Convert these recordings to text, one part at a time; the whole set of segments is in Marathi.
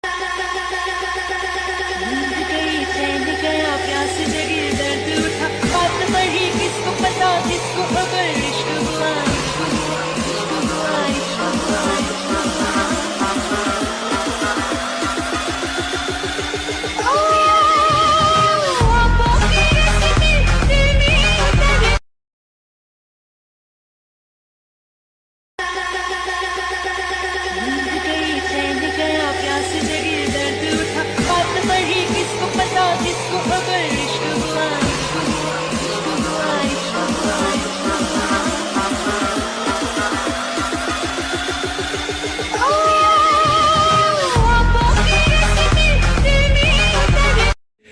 नींद गई चैन गया प्यास जगी दर्द उठा बात बढ़ी किसको पता किसको खबर इश्क हुआ इश्क हुआ इश्क हुआ इश्क हुआ इश्क हुआ। नींद गई चैन गया प्यास जगी दर्द उठा बात बढ़ी किसको पता किसको खबर इश्क हुआ इश्क हुआ इश्क हुआ इश्क हुआ इश्क हुआ।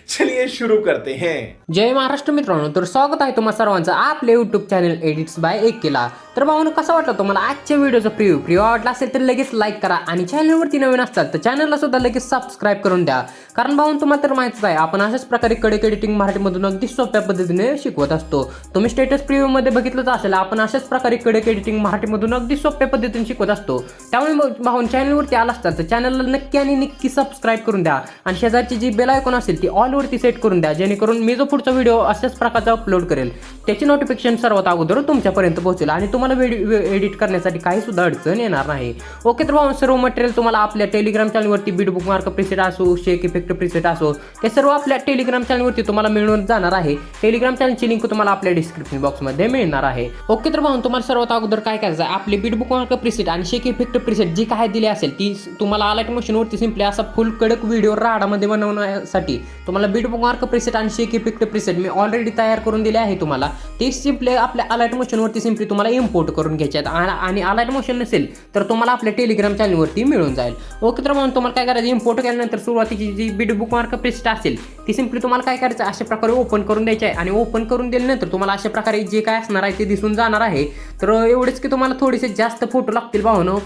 चलिए शुरू करते हैं। जय महाराष्ट्र मित्रांनो, तर स्वागत आहे तुम्हा सर्वांचं आपले यूट्यूब चॅनल एडिट्स बाय एकेला। तर भावांनो, कसा वाटला तुम्हाला आजच्या व्हिडिओचा प्रिव्ह्यू आवडला असेल तर लगेच लाईक करा आणि चॅनलवरती नवीन असतात तर चॅनलला सुद्धा लगेच सबस्क्राईब करून द्या। कारण भावांनो, तुम्हाला तर माहितीच आहे आपण अशाच प्रकारे कडक एडिटिंग मराठीमधून अगदी सोप्या पद्धतीने शिकवत असतो। तुम्ही स्टेटस प्रिव्ह्यू मध्ये बघितलंच असेल, आपण अशाच प्रकारे कडक एडिटिंग मराठीमधून अगदी सोप्या पद्धतीने शिकवत असतो। त्यामुळे भावांनो, चॅनलवरती आला असतात तर चॅनलला नक्की आणि नक्की सबस्क्राईब करून द्या आणि शेजारची जी बेल आयकॉन असेल ती ऑल वरती सेट करून द्या, जेणेकरून मी जो पुढचा व्हिडिओ अशाच प्रकारचा अपलोड करेल त्याची नोटिफिकेशन सर्वात अगोदर तुमच्यापर्यंत पोहोचेल आणि तुम्हाला व्हिडिओ एडिट करण्यासाठी काही सुद्धा अडचण येणार नाही। ओके, तर भाऊ सर्व मटेरियल तुम्हाला आपल्या टेलिग्राम चॅनलवरती बीट बुकमार्क प्रीसेट असो, शेक इफेक्ट प्रीसेट असो, ते सर्व आपल्या टेलिग्राम चॅनलवरती तुम्हाला मिळून जाणार आहे। टेलिग्राम चॅनलची लिंक तुम्हाला आपल्या डिस्क्रिप्शन बॉक्समध्ये मिळणार आहे। ओके, तर भाऊ तुम्हाला सर्वात अगोदर काय करायचं आहे, आपली बीट बुकमार्क प्रीसेट आणि शेक इफेक्ट प्रीसेट जी काय दिली असेल ती तुम्हाला अलाइट मोशनवरती सिंपली असा फुल कडक व्हिडिओ राडामध्ये बनवण्यासाठी तुम्हाला बीट बुकमार्क प्रीसेट आणि शेक इफेक्ट प्रीसेट मी ऑलरेडी तयार करून दिले आहे तुम्हाला। ते सिंपली आपल्या अलाइट मोशनवरती सिंपली तुम्हाला इम्पोर्ट करून घ्यायचे आहेत आणि अलाइट मोशन नसेल तर तुम्हाला आपल्या टेलिग्राम चॅनलवरती मिळून जाईल। ओके, तर म्हणून तुम्हाला काय करायचं, इम्पोर्ट केल्यानंतर सुरुवातीची जी बीट बुकमार्क प्रीसेट असेल ती सिंपली तुम्हाला काय करायचं, अशा प्रकारे ओपन करून द्यायची आहे आणि ओपन करून दिल्यानंतर तुम्हाला अशा प्रकारे जे काय असणार आहे ते दिसून जाणार आहे। तर एवढेच की तुम्हाला थोडेसे जास्त फोटो लागतील भावनो,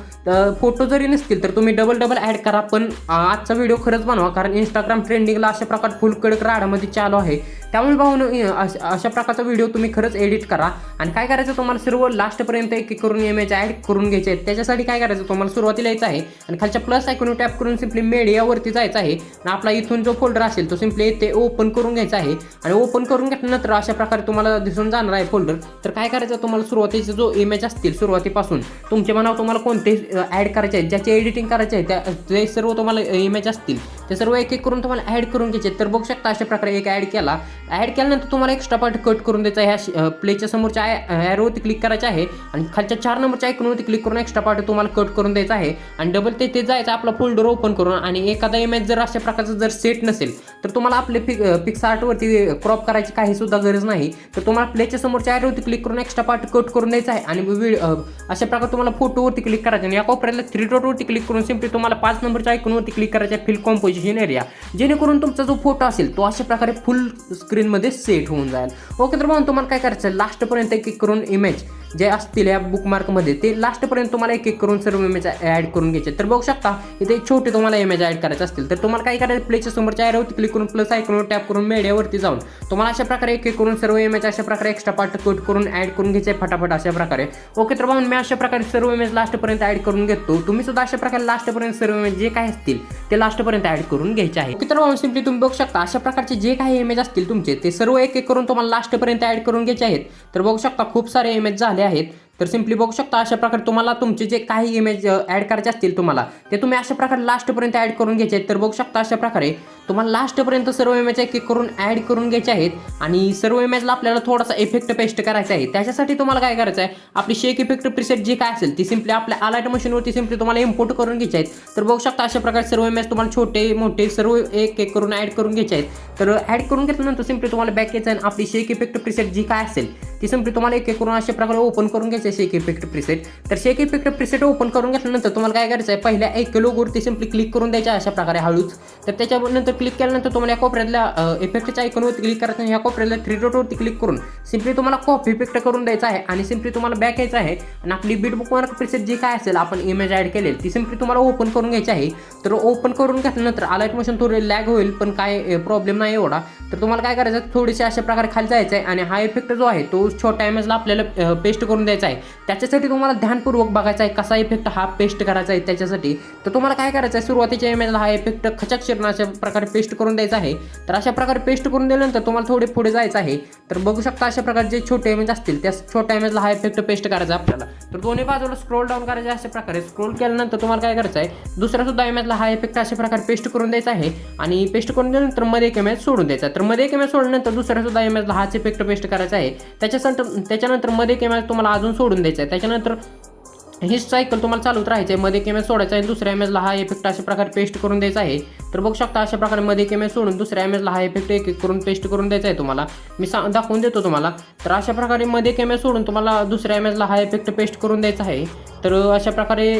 फोटो जरी नसतील तर तुम्ही डबल ॲड करा, पण आजचा व्हिडिओ खरंच बनवा कारण इंस्टाग्राम ट्रेंडिंगला अशा प्रकारे फुल कडक राडामध्ये चालू आहे। त्यामुळे भावनो अशा प्रकारचा व्हिडिओ तुम्ही खरंच एडिट करा आणि काय करायचं, तुम्हाला सर्व लास्टपर्यंत एक एक करून इमेज ॲड करून घ्यायचे आहेत। त्याच्यासाठी काय करायचं, तुम्हाला सुरुवातीला यायचं आहे आणि खालच्या प्लस आयकॉनवर टॅप करून सिंपली मीडियावरती जायचं आहे आणि आपला इथून जो फोल्डर असेल तो सिंपली ते ओपन करून घ्यायचा आहे आणि ओपन करून घेतल्यानंतर अशा प्रकारे तुम्हाला दिसून जाणार आहे फोल्डर। तर काय करायचं, तुम्हाला सुरुवातीचे जो इमेज असतील सुरुवातीपासून तुमच्या मनावर तुम्हाला कोणते ॲड करायचे आहेत, ज्याची एडिटिंग करायचे आहे ते सर्व तुम्हाला इमेज असतील ते सर्व एक एक करून तुम्हाला ॲड करून घ्यायचे। तर बघू शकता अशा प्रकारे एक ॲड केल्यानंतर तुम्हाला एक्स्ट्रा पार्ट कट करून द्यायचा आहे। ह्या प्लेच्या समोरच्या ॲरोवरती क्लिक करायचे आहे आणि खालच्या 4 नंबरच्या आयकॉनवरती क्लिक करून एक्स्ट्रा पार्ट तुम्हाला कट करून द्यायचा आहे आणि डबल ते जायचं आपला फोल्डर ओपन करून आणि एखादा इमेज जर अशा प्रकारचा जर सेट नसेल तर तुम्हाला आपले पिक्स आर्टवरती क्रॉप करायची काही सुद्धा गरज नाही। तर तुम्हाला प्लेच्या समोरच्या ॲरोवरती क्लिक करून एक्स्ट्रा पार्ट कट करून द्यायचा आहे आणि अशा प्रकारे तुम्हाला फोटोवरती क्लिक करायचं आणि या कोपऱ्याला 3 डॉटवरती क्लिक करून सिंपली तुम्हाला 5 नंबरच्या आयकॉनवरती क्लिक करायचं आहे फिल कॉम्पोजिशन एरिया, जेणेकरून तुमचा जो फोटो असेल तो अशा प्रकारे फुल स्क्रीनमध्ये सेट होऊन जाईल। ओके, तर म्हणून तुम्हाला काय करायचं, लास्टपर्यंत एक एक करून इमेज जे असतील या बुकमार्कमध्ये ते लास्टपर्यंत तुम्हाला एक एक करून सर्व इमेज ॲड करून घ्यायचे। तर बघू शकता इथे छोटे तुम्हाला इमेज ॲड करायचे असतील तर तुम्हाला काय करायचं, प्लेच्या समोरच्या ॲरोवरती क्लिक करून प्लस आयकॉनवर टॅप करून मीडियावरती जाऊन तुम्हाला अशा प्रकारे एक एक करून सर्व इमेज अशा प्रकारे एक्स्ट्रा पार्ट कट करून ॲड करून घ्यायचे फटाफट अशा प्रकारे। ओके, तर म्हणून मी अशा प्रकारे सर्व इमेज लास्टपर्यंत ॲड करून घेतो, तुम्ही सुद्धा अशा प्रकारे लास्टपर्यंत सर्व इमेज जे काय असतील ते लास्टपर्यंत ॲड करून घ्यायचे आहे। ओके, तर म्हणून सिंपली तुम्ही बघू शकता अशा प्रकारचे जे काही इमेज असतील तुमचे ते सर्व एक एक करून तुम्हाला लास्टपर्यंत ॲड करून घ्यायचे आहेत। तर बघू शकता खूप सारे इमेज झाले आहेत। तर सिंपली बघू शकता अशा प्रकारे तुम्हाला तुमचे जे काही इमेज ॲड करायचे असतील तुम्हाला ते तुम्ही अशा प्रकारे लास्टपर्यंत ॲड करून घ्यायचे आहेत। तर बघू शकता अशा प्रकारे तुम्हाला लास्टपर्यंत सर्व इमेज एक एक करून ॲड करून घ्यायचे आहेत आणि सर्व इमेजला आपल्याला थोडासा इफेक्ट पेस्ट करायचा आहे। त्याच्यासाठी तुम्हाला काय करायचं आहे, आपली शेक इफेक्ट प्रीसेट जी काय असेल ती सिंपली आपल्या अलाइट मशीनवरती सिंपली तुम्हाला इम्पोर्ट करून घ्यायचे आहेत। तर बघू शकता अशा प्रकारे सर्व इमेज तुम्हाला छोटे मोठे सर्व एक एक करून ॲड करून घ्यायचे आहेत। तर ॲड करून घेतल्यानंतर सिंपली तुम्हाला बॅक यायचं आहे, आपली शेक इफेक्ट प्रीसेट जी काय असेल ती सिंपली तुम्हाला एक एक करून अशा प्रकारे ओपन करून घ्यायचं आहे शेक इफेक्ट प्रीसेट। तर शेक इफेक्ट प्रीसेट ओपन करून घेतल्यानंतर तुम्हाला काय करायचं आहे, पहिल्या एक लोगोवरती सिंपली क्लिक करून द्यायचं अशा प्रकारे हळूच। तर त्याच्यानंतर क्लिक केल्यानंतर तुम्हाला या कोपऱ्यातल्या इफेक्टच्या आयकॉनवरती क्लिक करायचं आणि या कोपऱ्यातल्या 3 डॉटवरती क्लिक करून सिंपली तुम्हाला कॉपी इफेक्ट करून द्यायचा आहे आणि सिंपली तुम्हाला बॅक यायचं आहे आणि आपली बीट बुकमार्क प्रीसेट जी काय असेल आपण इमेज ॲड केलेली ती सिंपली तुम्हाला ओपन करून घ्यायची आहे। तर ओपन करून घेतल्यानंतर अलाइट मोशन थोडे लॅग होईल पण काय प्रॉब्लेम नाही एवढा। तर तुम्हाला काय करायचं, थोडेसे अशा प्रकारे खाली जायचं आहे आणि हा इफेक्ट जो आहे तो छोट्या इमेजला आपल्याला पेस्ट करून द्यायचा आहे. त्याच्यासाठी तुम्हाला ध्यानपूर्वक बघायचा आहे कसा इफेक्ट हा पेस्ट करायचा आहे. त्याच्यासाठी तर तुम्हाला काय करायचं आहे, सुरुवातीच्या इमेजला हा इफेक्ट खचक शिरणं अशा प्रकारे पेस्ट करून द्यायचा आहे. तर अशा प्रकारे पेस्ट करून दिल्यानंतर तुम्हाला थोडे पुढे जायचं आहे. तर बघू शकता अशा प्रकारे जे छोटे इमेज असतील त्या छोट्या इमेजला हा इफेक्ट पेस्ट करायचा आपल्याला. तर दोन्ही बाजूला स्क्रोल डाऊन करायचे अशा प्रकारे. स्क्रोल केल्यानंतर तुम्हाला काय करायचं आहे, दुसऱ्या सुद्धा इमेजला हा इफेक्ट अशा प्रकारे पेस्ट करून द्यायचा आहे. आणि पेस्ट करून दिल्यानंतर मध्ये एक इमेज सोडून द्यायचा. तर मध्ये एक इमेज सोडल्यानंतर दुसऱ्या सुद्धा इमेजला हाच इफेक्ट पेस्ट करायचा आहे. त्याच्यानंतर मध्ये एक इमेज तुम्हाला अजून सोडून द्यायचा आहे. त्याच्यानंतर ही सायकल तुम्हाला चालूच राहायचं आहे. मध्ये एक इमेज सोडायचा आहे, दुसऱ्या इमेजला हा इफेक्ट अशा प्रकारे पेस्ट करून द्यायचा आहे. तर बघू शकता अशा प्रकारे मध्ये एक इमेज सोडून दुसऱ्या इमेजला हा इफेक्ट एक एक करून पेस्ट करून द्यायचा आहे. तुम्हाला मी दाखवून देतो तुम्हाला. तर अशा प्रकारे मध्ये एक इमेज सोडून तुम्हाला दुसऱ्या इमेजला हा इफेक्ट पेस्ट करून द्यायचा आहे. तर अशा प्रकारे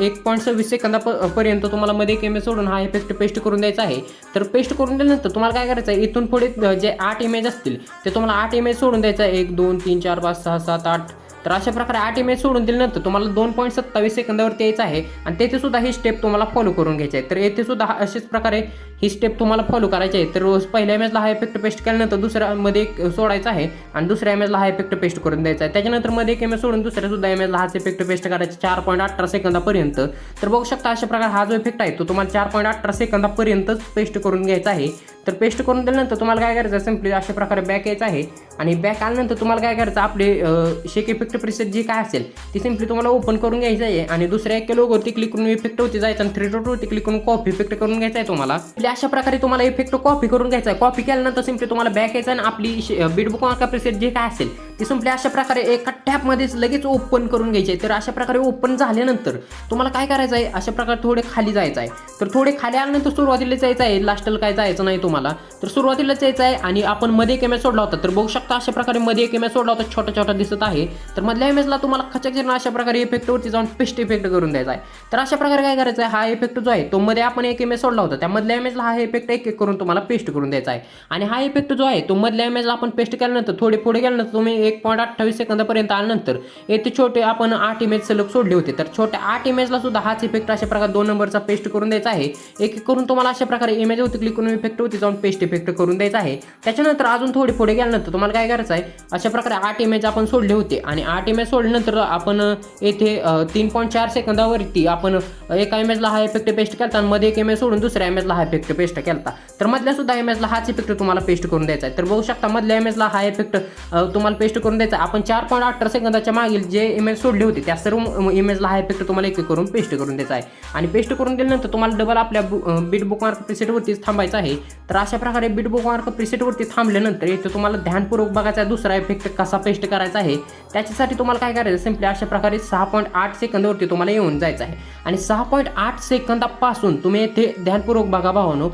1.26 सेकंदापर्यंत तुम्हाला मध्ये एक इमेज सोडून हा इफेक्ट पेस्ट करून द्यायचा आहे. तर पेस्ट करून दिल्यानंतर तुम्हाला काय करायचं आहे, इथून पुढे जे 8 इमेज असतील ते तुम्हाला 8 इमेज सोडून द्यायचा आहे. 1 2 3 4 5 6 7 8. तर अशा प्रकारे 8 इमेज सोडून दिल्यानंतर तुम्हाला 2.27 सेकंदावरती यायचं आहे. आणि तेथे सुद्धा ही स्टेप तुम्हाला फॉलो करून घ्यायची आहे. तर येथे सुद्धा अशाच प्रकारे ही स्टेप तुम्हाला फॉलो करायची आहे. तर पहिल्या इमेजला हा इफेक्ट पेस्ट केल्यानंतर दुसऱ्या मध्ये एक सोडायचा आहे आणि दुसऱ्या इमेजला हा इफेक्ट पेस्ट करून द्यायचा आहे. त्याच्यानंतर मध्ये एक इमेज सोडून दुसऱ्या सुद्धा इमेजला हाच इफेक्ट पेस्ट करायचा 4.18 सेकंदापर्यंत. तर बघू शकता अशा प्रकारे हा जो इफेक्ट आहे तो तुम्हाला 4.18 सेकंदापर्यंतच पेस्ट करून घ्यायचा आहे. तर पेस्ट करून दिल्यानंतर तुम्हाला काय करायचं, सिम्पली अशा प्रकारे बॅक यायचं आहे. आणि बॅक आल्यानंतर तुम्हाला काय करायचं, आपले शेक इफेक्ट प्रिसेट जी काय असेल ती सिम्पली तुम्हाला ओपन करून घ्यायचं आहे. आणि दुसऱ्या एक लोगोवरती क्लिक करून इफेक्ट होती जायचं आणि 3 डॉटवरती क्लिक करून कॉपी इफेक्ट करून घ्यायचा आहे तुम्हाला. अशा प्रकारे तुम्हाला इफेक्ट कॉपी करून घ्यायचा आहे. कॉपी केल्यानंतर सिम्पली तुम्हाला बॅक यायचं आणि आपली बीटबुक मार्का प्रिसेट जे काय असेल ती सिम्पली अशा प्रकारे एका टॅपमध्येच लगेच ओपन करून घ्यायची आहे. तर अशा प्रकारे ओपन झाल्यानंतर तुम्हाला काय करायचं आहे, अशा प्रकारे थोडे खाली जायचं आहे. तर थोडे खाली आल्यानंतर सुरुवातीला जायचं आहे, लास्टला काय जायचं नाही तुम्हाला. तर सुरुवातीलाच यायचं आहे आणि आपण मध्ये एक इमेज सोडला होता. तर बघू शकता अशा प्रकारे मध्ये एक इमेज सोडला होता, छोटा छोटा दिसत आहे. तर मधल्या इमेजला तुम्हाला खचक अशा प्रकारे इफेक्टवरती जाऊन पेस्ट इफेक्ट करून द्यायचा आहे. तर अशा प्रकारे काय करायचं आहे, हा इफेक्ट जो आहे तो मध्ये आपण एक इमेज सोडला होता त्या मधल्या इमेजला हा इफेक्ट एक एक करून तुम्हाला पेस्ट करून द्यायचा आहे. आणि हा इफेक्ट जो आहे तो मधल्या इमेजला आपण पेस्ट केल्यानंतर थोडे पुढे गेल्यानंतर तुम्ही 1.28 सेकंदापर्यंत आल्यानंतर येथे छोटे आपण 8 इमेज सलग सोडले होते. तर छोट्या 8 इमेजला सुद्धा हाच इफेक्ट अशा प्रकारे 2 नंबरचा पेस्ट करून द्यायचा आहे. एक करून तुम्हाला अशा प्रकारे इमेज होती क्लिक करून इफेक्ट होती जाऊन पेस्ट इफेक्ट करून द्यायचा आहे. त्याच्यानंतर अजून थोडे पुढे गेल्यानंतर तुम्हाला काय करायचं आहे, अशा प्रकारे 8 इमेज आपण सोडले होते आणि 8 इमेज सोडल्यानंतर आपण येथे 3.4 सेकंदावरती आपण एका इमेजला हा इफेक्ट पेस्ट केला आणि मध्ये एक इमेज सोडून दुसऱ्या इमेजला हा इफेक्ट पेस्ट केला. तर मधल्या सुद्धा इमेजला हाच इफेक्ट तुम्हाला पेस्ट करून द्यायचा आहे. तर बघू शकता मधल्या इमेजला हा इफेक्ट तुम्हाला पेस्ट करून द्यायचा. आपण 4.18 सेकंदाच्या मागील जे इमेज सोडले होते त्या सर्व इमेजला हा इफेक्ट तुम्हाला एक करून पेस्ट करून द्यायचा आहे. आणि पेस्ट करून दिल्यानंतर तुम्हाला डबल आपल्या बीटबुक मार्क प्रिसेटवरतीच थांबायचं आहे. तर अशा प्रकारे बीटबुक मार्क प्रिसेटवरती थांबल्यानंतर इथे तुम्हाला ध्यानपूर्वक बघायचा आहे दुसरा इफेक्ट कसा पेस्ट करायचा आहे. त्याच्यासाठी तुम्हाला काय करायचं, सिम्पली अशा प्रकारे 6.8 सेकंदावरती तुम्हाला येऊन जायचं आहे. आणि 6.8 सेकंदापासून तुम्ही येथे ध्यानपूर्वक बघा भावानो,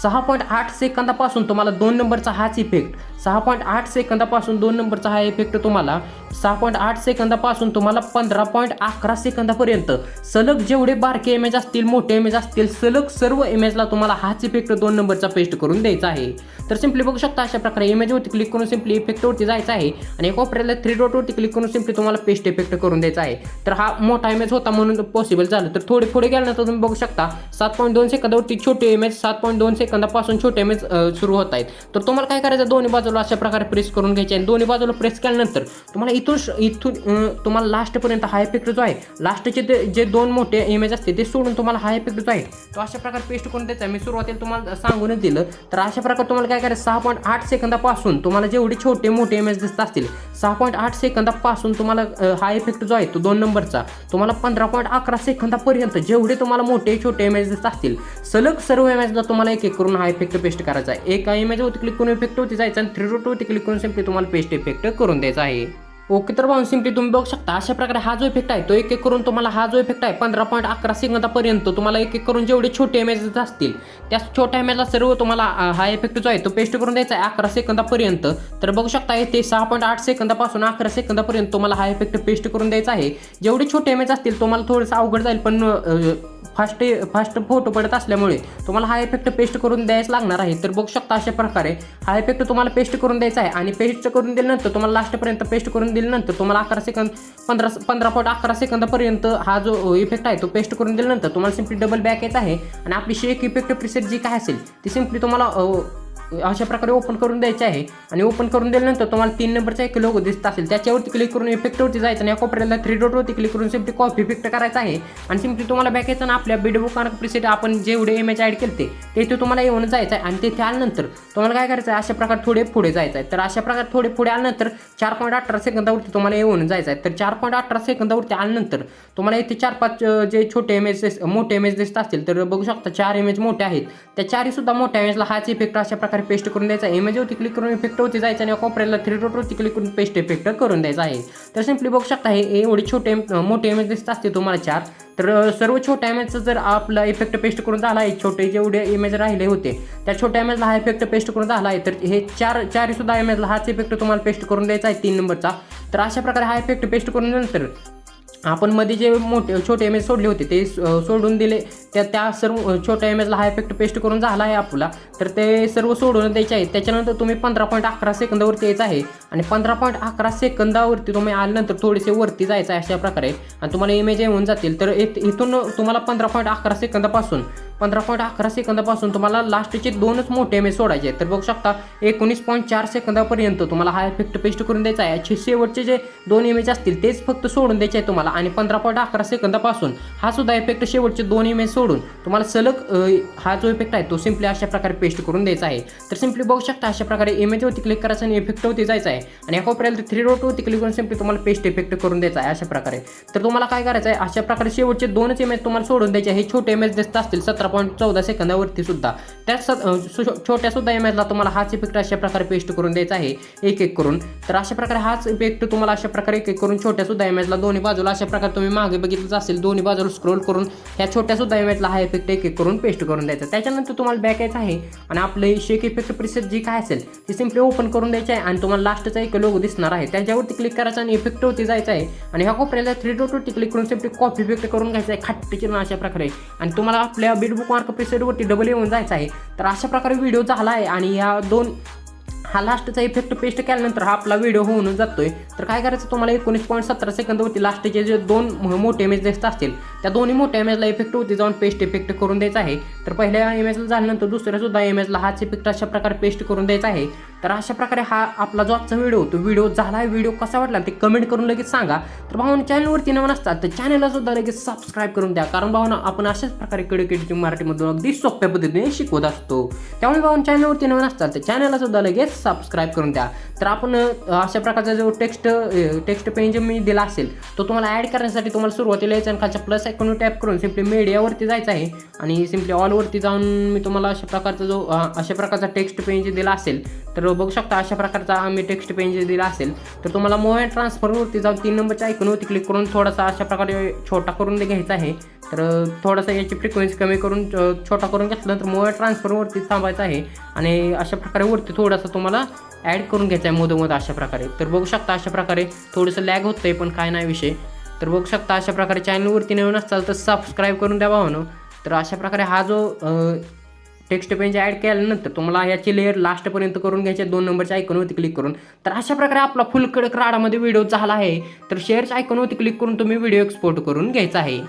6.8 सेकंदापासून तुम्हाला 2 नंबरचा हाच इफेक्ट 6.8 सेकंदापासून 2 नंबरचा हा इफेक्ट तुम्हाला 6.8 सेकंदापासून तुम्हाला 15.11 सेकंदापर्यंत सलग जेवढे बारके इमेज असतील मोठे इमेज असतील सलग सर्व इमेजला तुम्हाला हाच इफेक्ट 2 नंबरचा पेस्ट करून द्यायचा आहे. तर सिम्पली बघू शकता अशा प्रकारे इमेजवरती क्लिक करून सिम्पली इफेक्टवरती जायचं आहे आणि कोपऱ्याला 3 डॉटवरती क्लिक करून सिम्पली तुम्हाला पेस्ट इफेक्ट करून द्यायचा आहे. तर हा मोठा इमेज होता म्हणून पॉसिबल झालं. तर थोडे पुढे गेल्यानंतर तुम्ही बघू शकता 7.2 सेकंदावरती छोटे इमेज 7.2 सेकंदापासून छोटे इमेज सुरू होत आहेत. तर तुम्हाला काय करायचं, दोन्ही बाजूला अशा प्रकारे प्रेस करून घ्यायचे आणि दोन्ही बाजूला प्रेस केल्यानंतर तुम्हाला इथून तुम्हाला लास्टपर्यंत हा इफेक्ट जो आहे लास्टचे जे 2 मोठे इमेज असते ते सोडून तुम्हाला हा इफेक्ट जो आहे तो अशा प्रकारे पेस्ट करून द्यायचा. मी सुरुवातीला तुम्हाला सांगूनच दिलं. तर अशा प्रकारे तुम्हाला काय करायचं, 6.8 सेकंदापासून तुम्हाला जेवढे छोटे मोठे इमेज दिसत असतील 6.8 सेकंदापासून तुम्हाला हा इफेक्ट जो आहे तो 2 नंबरचा तुम्हाला 15.11 सेकंदापर्यंत जेवढे तुम्हाला मोठे छोटे इमेज दिसत असतील सलग सर्व इमेजला तुम्हाला एक एक करून हा इफेक्ट पेस्ट करायचा आहे. एका इमेजवरती क्लिक करून इफेक्ट होती जायचं आणि 3 डॉटवरती क्लिक करून सिम्पली तुम्हाला पेस्ट इफेक्ट करून द्यायचा आहे. ओके, तर भाऊ सिम्पली तुम्ही बघू शकता अशा प्रकारे हा जो इफेक्ट आहे तो एक एक करून तुम्हाला हा जो इफेक्ट आहे 15.11 सेकंदापर्यंत तुम्हाला एक एक करून जेवढे छोटे इमेजेस असतील त्या छोट्या इमेजला सर्व तुम्हाला हा इफेक्ट जो आहे तो पेस्ट करून द्यायचा आहे 11 सेकंदापर्यंत. तर बघू शकता इथे 6.8 सेकंदापासून 11 सेकंदापर्यंत तुम्हाला हा इफेक्ट पेस्ट करून द्यायचा आहे. जेवढे छोटे इमेज असतील तुम्हाला थोडंसं अवघड जाईल पण फास्ट फोटो पडत असल्यामुळे तुम्हाला हा इफेक्ट पेस्ट करून द्यायच लागणार आहे. तर बघू शकता अशा प्रकारे हा इफेक्ट तुम्हाला पेस्ट करून द्यायचा आहे आणि पेस्ट करून दिल्यानंतर तुम्हाला लास्टपर्यंत पेस्ट करून दिल्यानंतर तुम्हाला 15.11 सेकंदापर्यंत हा जो इफेक्ट आहे तो पेस्ट करून दिल्यानंतर तुम्हाला सिम्पली डबल बॅक यायचा आहे आणि आपली शेक इफेक्ट प्रिसेट जी काय असेल ती सिम्पली तुम्हाला अशा प्रकारे ओपन करून द्यायचे आहे आणि ओपन करून दिल्यानंतर तुम्हाला 3 नंबरचा एक लोगो दिसत असेल त्याच्यावरती क्लिक करून इफेक्टवरती जायचं आणि या कोपऱ्याला 3 डॉटवरती क्लिक करून सिम्पली कॉपी इफेक्ट करायचा आहे आणि सिम्पली तुम्हाला बॅक यायचं आणि आपल्या बीडबुक मार्क प्रीसेट आपण जेवढे इमेज ॲड केले ते तुम्हाला येऊन जायचं आहे आणि तिथे आल्यानंतर तुम्हाला काय करायचं आहे अशा प्रकारे थोडे पुढे जायचं आहे. तर अशा प्रकारे थोडे पुढे आल्यानंतर 4.18 सेकंदावरती तुम्हाला येऊन जायचं आहे. तर 4.18 सेकंदावरती आल्यानंतर तुम्हाला इथे 4-5 जे छोटे इमेज मोठे इमेज दिसत असतील तर बघू शकता 4 इमेज मोठे आहेत त्या 4 सुद्धा मोठ्या इमेजला हाच इफेक्ट अशा प्रकारे पेस्ट करून द्यायचा. इमेजवरती क्लिक करून इफेक्टवरती जायचं आणि कोपऱ्याला 3 डॉटवरती क्लिक करून पेस्ट इफेक्ट करून द्यायचा आहे. तर सिम्पली बघू शकता हे एवढे छोटे मोठे इमेज दिसत असतील तुम्हाला 4 तर सर्व छोट्या इमेजचा जर आपला इफेक्ट पेस्ट करून झाला आहे छोटे जेवढे इमेज राहिले होते त्या छोट्या इमेजला हा इफेक्ट पेस्ट करून झाला आहे तर हे 4 सुद्धा इमेजला हाच इफेक्ट तुम्हाला पेस्ट करून द्यायचा आहे 3 नंबरचा. तर अशा प्रकारे हा इफेक्ट पेस्ट करून नंतर आपण मध्ये जे छोटे इमेज सोडले होते ते सोडून दिले त्या सर्व छोट्या इमेजला हा इफेक्ट पेस्ट करून झाला आहे आपला तर ते सर्व सोडून द्यायचे आहे. त्याच्यानंतर तुम्ही 15.11 सेकंदावरती यायचं आहे आणि 15.11 सेकंदावरती तुम्ही आल्यानंतर थोडेसे वरती जायचं आहे अशा प्रकारे आणि तुम्हाला इमेज येऊन जातील. तर इथून तुम्हाला 15.11 सेकंदापासून तुम्हाला लास्टचे 2च मोठे इमेज सोडायचे आहेत. तर बघू शकता 19.4 सेकंदापर्यंत तुम्हाला हा इफेक्ट पेस्ट करून द्यायचा आहे. शेवटचे जे 2 इमेज असतील तेच फक्त सोडून द्यायचे आहे तुम्हाला आणि 15.11 सेकंदापासून हा सुद्धा इफेक्ट शेवटचे 2 इमेज सोडून तुम्हाला सलग हा जो इफेक्ट आहे तो सिम्पली अशा प्रकारे पेस्ट करून द्यायचा आहे. तर सिम्पली बघू शकता अशा प्रकारे इमेजवरती क्लिक करायचं आणि इफेक्टवरती जायचं आहे आणि या कोपऱ्याला 3 डॉटवरती क्लिक करून सिम्पली तुम्हाला पेस्ट इफेक्ट करून द्यायचा आहे अशा प्रकारे. तर तुम्हाला काय करायचं आहे अशा प्रकारे शेवटचे 2च इमेज तुम्हाला सोडून द्यायचे. हे छोटे इमेज दिसत असतील 17.14 सेकंदावरती सुद्धा त्या छोट्या सुद्धा इमेजला तुम्हाला हाच इफेक्ट अशा प्रकारे पेस्ट करून द्यायचा आहे एक करून. तर अशा प्रकारे हाच इफेक्ट तुम्हाला अशा प्रकारे एक करून छोट्या सुद्धा इमेजला दोन्ही बाजूला अशा प्रकारे तुम्ही मागे बघितलं असेल दोन्ही बाजूला स्क्रोल करून ह्या छोट्या सुद्धा इमेजला हा इफेक्ट एक करून पेस्ट करून द्यायचा. त्याच्यानंतर तुम्हाला बॅक यायचं आहे आणि आपले शेक इफेक्ट प्रीसेट जी काय असेल ती सिम्पली ओपन करून द्यायची आहे आणि तुम्हाला लास्टचा एक लोगो दिसणार आहे त्याच्यावरती क्लिक करायचं आणि इफेक्टवरती जायचं आहे आणि ह्या कोपऱ्याला 3 डॉटवरती क्लिक करून सिम्पली कॉपी इफेक्ट करून घ्यायचा आहे खाट्टीची अशा प्रकारे आणि तुम्हाला आपल्या बीडबुक मार्क प्रीसेटवरती डबल येऊन जायचं आहे. तर अशा प्रकारे व्हिडिओ झाला आहे आणि या 2 हा लास्टचा इफेक्ट पेस्ट केल्यानंतर हा आपला व्हिडिओ होऊन जातोय. तर काय करायचं तुम्हाला 19.17 सेकंदावरती लास्टचे जे 2 मोठे इमेज दिसत असतील त्या दोन्ही मोठ्या इमेजला इफेक्टवरती जाऊन पेस्ट इफेक्ट करून द्यायचा आहे. तर पहिल्या इमेजला झाल्यानंतर दुसऱ्या सुद्धा इमेजला हाच इफेक्ट अशा प्रकारे पेस्ट करून द्यायचा आहे. तर अशा प्रकारे हा आपला जो आजचा व्हिडिओ तो व्हिडिओ झाला आहे व्हिडिओ कसा वाटला ते कमेंट करून लगेच सांगा. तर भावांनो चॅनलवरती नवीन असतात तर चॅनलला सुद्धा लगेच सबस्क्राईब करून द्या कारण भावांनो आपण अशाच प्रकारे कडे मराठीमधून अगदी सोप्या पद्धतीने शिकवत असतो. त्यामुळे भावांनो चॅनलवरती नवीन असतात तर चॅनलला सुद्धा लगेच सबस्क्राईब करून द्या. तर आपण अशा प्रकारचा जो टेक्स्ट पेज मी दिला असेल तो तुम्हाला ॲड करण्यासाठी तुम्हाला सुरुवातीला यायचं आणि खालच्या प्लस आयकॉनवर टॅप करून सिम्पली मीडियावरती जायचं आहे आणि सिम्पली ऑलवरती जाऊन मी तुम्हाला अशा प्रकारचा टेक्स्ट पेज दिला असेल तर बघू शकता अशा प्रकारचा आम्ही टेक्स्ट पेज दिला असेल तर तुम्हाला मूव्ह अँड ट्रान्सफरवरती जाऊन 3 नंबरच्या आयकॉनवरती क्लिक करून थोडासा अशा प्रकारे छोटा करून घ्यायचा आहे. तर थोडासा याची फ्रिक्वेन्सी कमी करून छोटा करून घेतल्यानंतर मूव्ह अँड ट्रान्सफरवरती थांबायचं आहे आणि अशा प्रकारे वरती थोडासा तुम्हाला ॲड करून घ्यायचा आहे मधोमध अशा प्रकारे. तर बघू शकता अशा प्रकारे थोडंसं लॅग होतं आहे पण काय नाही विषय. तर बघू शकता अशा प्रकारे चॅनलवरती नवीन असाल तर सबस्क्राईब करून द्या भावानो. तर अशा प्रकारे हा जो टेक्स्ट पेज ॲड केल्यानंतर तुम्हाला याची लेअर लास्टपर्यंत करून घ्यायचे 2 नंबरच्या आयकॉनवरती क्लिक करून. तर अशा प्रकारे आपला फुल कडक राडामध्ये व्हिडिओ झाला आहे. तर शेअरच्या आयकॉनवरती क्लिक करून तुम्ही व्हिडिओ एक्सपोर्ट करून घ्यायचा आहे.